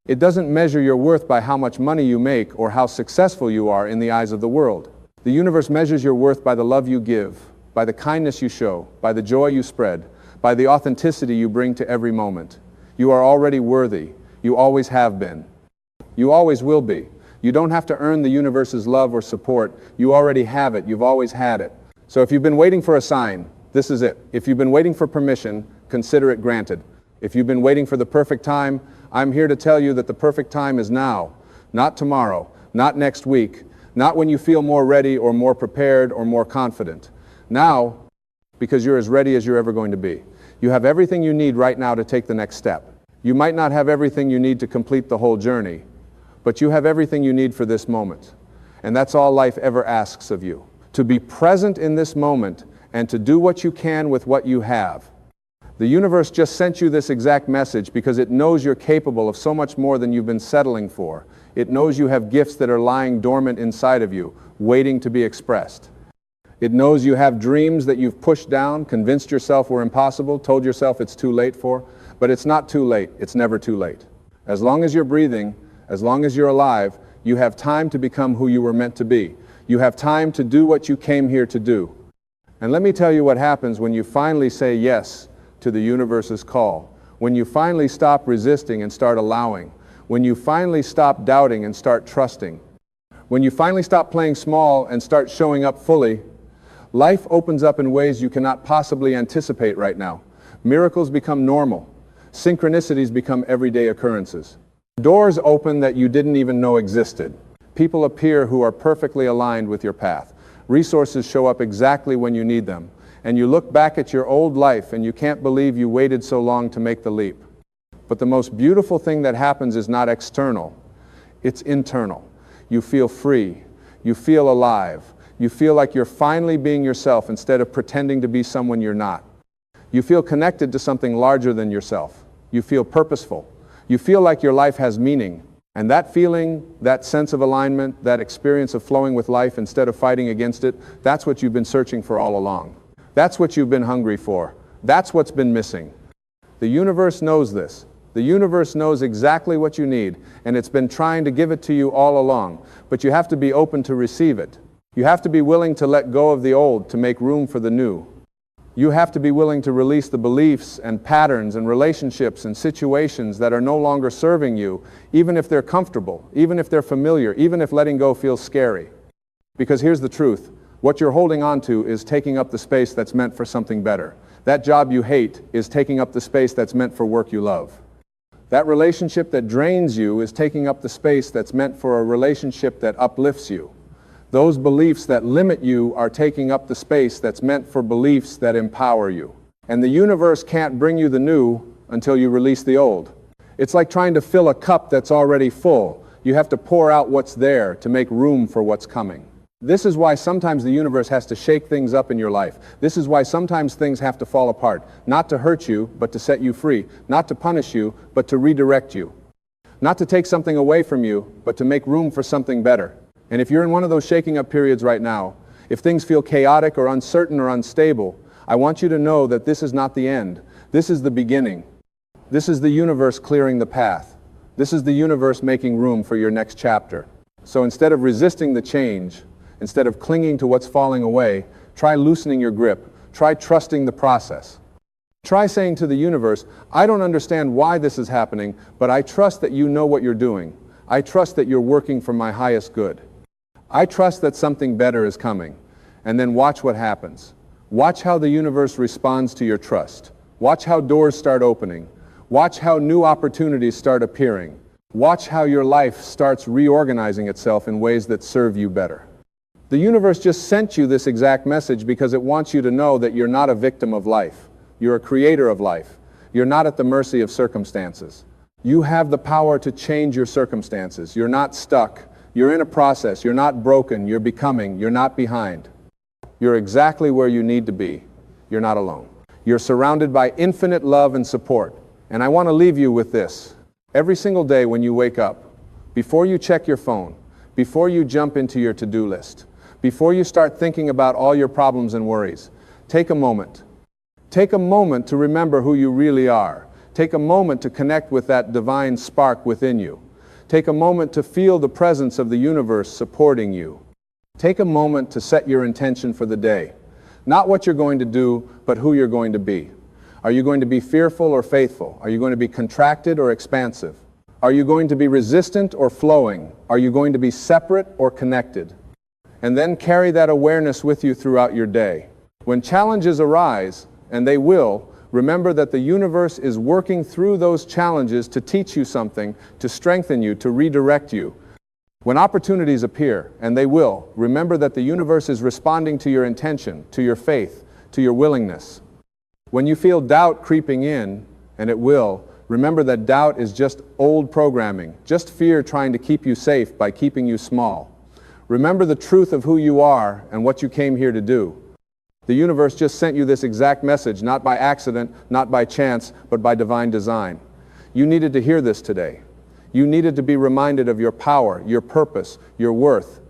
It doesn't measure your worth by how much money you make or how successful you are in the eyes of the world. The universe measures your worth by the love you give, by the kindness you show, by the joy you spread, by the authenticity you bring to every moment. You are already worthy. You always have been. You always will be. You don't have to earn the universe's love or support. You already have it. You've always had it. So if you've been waiting for a sign, this is it. If you've been waiting for permission, consider it granted. If you've been waiting for the perfect time, I'm here to tell you that the perfect time is now, not tomorrow, not next week, not when you feel more ready or more prepared or more confident. Now, because you're as ready as you're ever going to be. You have everything you need right now to take the next step. You might not have everything you need to complete the whole journey, but you have everything you need for this moment. And that's all life ever asks of you. To be present in this moment and to do what you can with what you have. The universe just sent you this exact message because it knows you're capable of so much more than you've been settling for. It knows you have gifts that are lying dormant inside of you, waiting to be expressed. It knows you have dreams that you've pushed down, convinced yourself were impossible, told yourself it's too late for, but it's not too late. It's never too late. As long as you're breathing, as long as you're alive, you have time to become who you were meant to be. You have time to do what you came here to do. And let me tell you what happens when you finally say yes to the universe's call, when you finally stop resisting and start allowing, when you finally stop doubting and start trusting, when you finally stop playing small and start showing up fully. Life opens up in ways you cannot possibly anticipate right now. Miracles become normal. Synchronicities become everyday occurrences. Doors open that you didn't even know existed. People appear who are perfectly aligned with your path. Resources show up exactly when you need them. And you look back at your old life and you can't believe you waited so long to make the leap. But the most beautiful thing that happens is not external. It's internal. You feel free. You feel alive. You feel like you're finally being yourself instead of pretending to be someone you're not. You feel connected to something larger than yourself. You feel purposeful. You feel like your life has meaning. And that feeling, that sense of alignment, that experience of flowing with life instead of fighting against it, that's what you've been searching for all along. That's what you've been hungry for. That's what's been missing. The universe knows this. The universe knows exactly what you need, and it's been trying to give it to you all along, but you have to be open to receive it. You have to be willing to let go of the old to make room for the new. You have to be willing to release the beliefs and patterns and relationships and situations that are no longer serving you, even if they're comfortable, even if they're familiar, even if letting go feels scary. Because here's the truth. What you're holding on to is taking up the space that's meant for something better. That job you hate is taking up the space that's meant for work you love. That relationship that drains you is taking up the space that's meant for a relationship that uplifts you. Those beliefs that limit you are taking up the space that's meant for beliefs that empower you. And the universe can't bring you the new until you release the old. It's like trying to fill a cup that's already full. You have to pour out what's there to make room for what's coming. This is why sometimes the universe has to shake things up in your life. This is why sometimes things have to fall apart. Not to hurt you, but to set you free. Not to punish you, but to redirect you. Not to take something away from you, but to make room for something better. And if you're in one of those shaking up periods right now, if things feel chaotic or uncertain or unstable, I want you to know that this is not the end. This is the beginning. This is the universe clearing the path. This is the universe making room for your next chapter. So instead of resisting the change, instead of clinging to what's falling away, try loosening your grip. Try trusting the process. Try saying to the universe, I don't understand why this is happening, but I trust that you know what you're doing. I trust that you're working for my highest good. I trust that something better is coming. And then watch what happens. Watch how the universe responds to your trust. Watch how doors start opening. Watch how new opportunities start appearing. Watch how your life starts reorganizing itself in ways that serve you better. The universe just sent you this exact message because it wants you to know that you're not a victim of life. You're a creator of life. You're not at the mercy of circumstances. You have the power to change your circumstances. You're not stuck. You're in a process. You're not broken. You're becoming. You're not behind. You're exactly where you need to be. You're not alone. You're surrounded by infinite love and support. And I want to leave you with this. Every single day when you wake up, before you check your phone, before you jump into your to-do list, before you start thinking about all your problems and worries, take a moment. Take a moment to remember who you really are. Take a moment to connect with that divine spark within you. Take a moment to feel the presence of the universe supporting you. Take a moment to set your intention for the day. Not what you're going to do, but who you're going to be. Are you going to be fearful or faithful? Are you going to be contracted or expansive? Are you going to be resistant or flowing? Are you going to be separate or connected? And then carry that awareness with you throughout your day. When challenges arise, and they will, remember that the universe is working through those challenges to teach you something, to strengthen you, to redirect you. When opportunities appear, and they will, remember that the universe is responding to your intention, to your faith, to your willingness. When you feel doubt creeping in, and it will, remember that doubt is just old programming, just fear trying to keep you safe by keeping you small. Remember the truth of who you are and what you came here to do. The universe just sent you this exact message, not by accident, not by chance, but by divine design. You needed to hear this today. You needed to be reminded of your power, your purpose, your worth.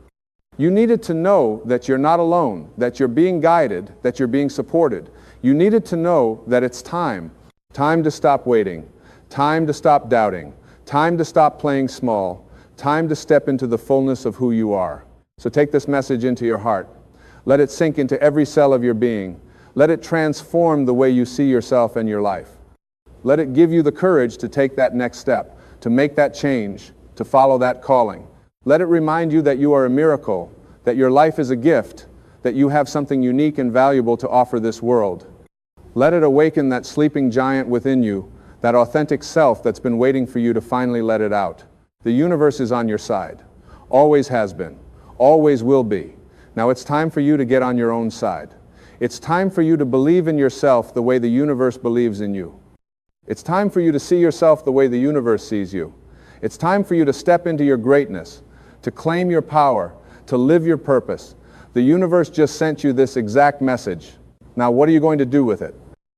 You needed to know that you're not alone, that you're being guided, that you're being supported. You needed to know that it's time. Time to stop waiting. Time to stop doubting. Time to stop playing small. Time to step into the fullness of who you are. So take this message into your heart. Let it sink into every cell of your being. Let it transform the way you see yourself and your life. Let it give you the courage to take that next step, to make that change, to follow that calling. Let it remind you that you are a miracle, that your life is a gift, that you have something unique and valuable to offer this world. Let it awaken that sleeping giant within you, that authentic self that's been waiting for you to finally let it out. The universe is on your side. Always has been. Always will be. Now it's time for you to get on your own side. It's time for you to believe in yourself the way the universe believes in you. It's time for you to see yourself the way the universe sees you. It's time for you to step into your greatness, to claim your power, to live your purpose. The universe just sent you this exact message. Now what are you going to do with it?